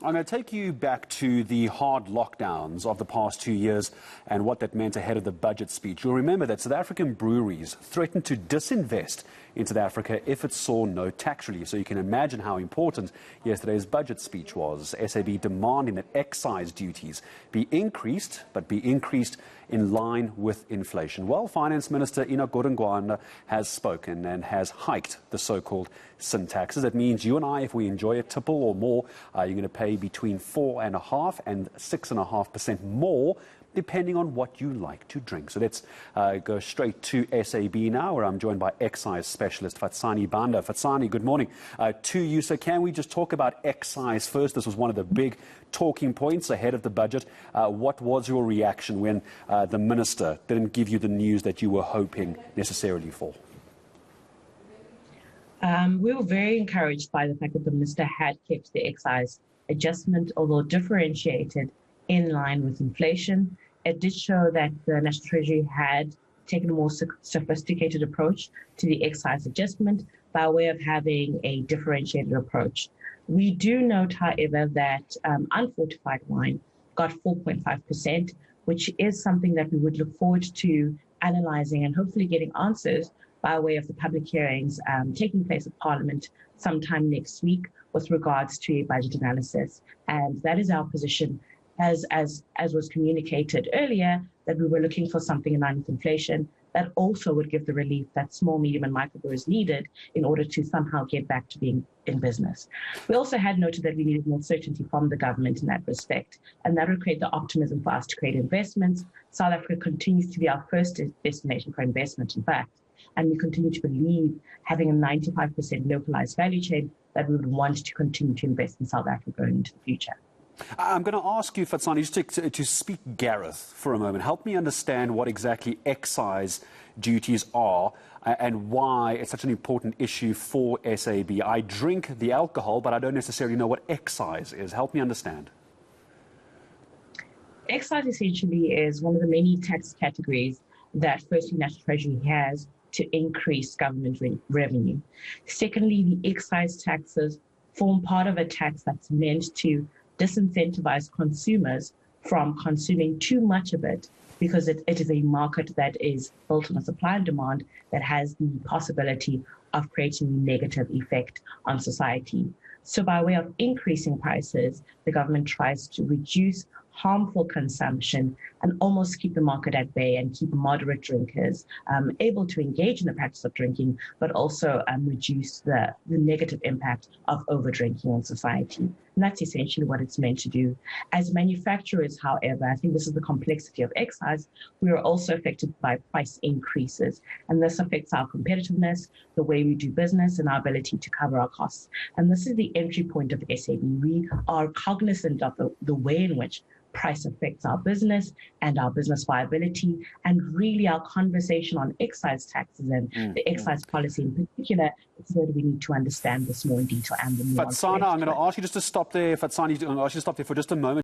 I'm going to take you back to the hard lockdowns of the past 2 years and what that meant ahead of the budget speech. You'll remember that South African breweries threatened to disinvest in South Africa if it saw no tax relief. So you can imagine how important yesterday's budget speech was. SAB demanding that excise duties be increased, but be increased in line with inflation. Well, Finance Minister Enoch Godongwana has spoken and has hiked the so-called sin taxes. That means you and I, if we enjoy a tipple or more, you're going to pay between 4.5% and 6.5% more, depending on what you like to drink. So let's go straight to SAB now, where I'm joined by excise specialist Fatsani Banda. Fatsani, good morning to you. So can we just talk about excise first? This was one of the big talking points ahead of the budget. What was your reaction when the minister didn't give you the news that you were hoping necessarily for? We were very encouraged by the fact that the minister had kept the excise adjustment, although differentiated, in line with inflation. It did show that the National Treasury had taken a more sophisticated approach to the excise adjustment by way of having a differentiated approach. We do note, however, that unfortified wine got 4.5%, which is something that we would look forward to analysing and hopefully getting answers by way of the public hearings taking place at Parliament sometime next week with regards to a budget analysis. And that is our position, as was communicated earlier, that we were looking for something in line with inflation that also would give the relief that small, medium and microbrewers needed in order to somehow get back to being in business. We also had noted that we needed more certainty from the government in that respect, and that would create the optimism for us to create investments. South Africa continues to be our first destination for investment, in fact, and we continue to believe, having a 95% localized value chain, that we would want to continue to invest in South Africa going into the future. I'm going to ask you, Fatsani, just to speak Gareth for a moment. Help me understand what exactly excise duties are and why it's such an important issue for SAB. I drink the alcohol, but I don't necessarily know what excise is. Help me understand. Excise essentially is one of the many tax categories that firstly National Treasury has to increase government revenue. Secondly, the excise taxes form part of a tax that's meant to disincentivize consumers from consuming too much of it, because it is a market that is built on a supply and demand that has the possibility of creating a negative effect on society. So by way of increasing prices, the government tries to reduce harmful consumption and almost keep the market at bay and keep moderate drinkers able to engage in the practice of drinking, but also reduce the negative impact of over-drinking on society. And that's essentially what it's meant to do. As manufacturers, however, I think this is the complexity of excise, we are also affected by price increases. And this affects our competitiveness, the way we do business, and our ability to cover our costs. And this is the entry point of SAB. We are cognizant of the way in which price affects our business and our business viability, and really our conversation on excise taxes and the excise policy in particular, it's where we need to understand this more in detail and the nuance. Fatsana, I'm going to ask you just to stop there. Fatsani, I'm going to ask you to stop there for just a moment.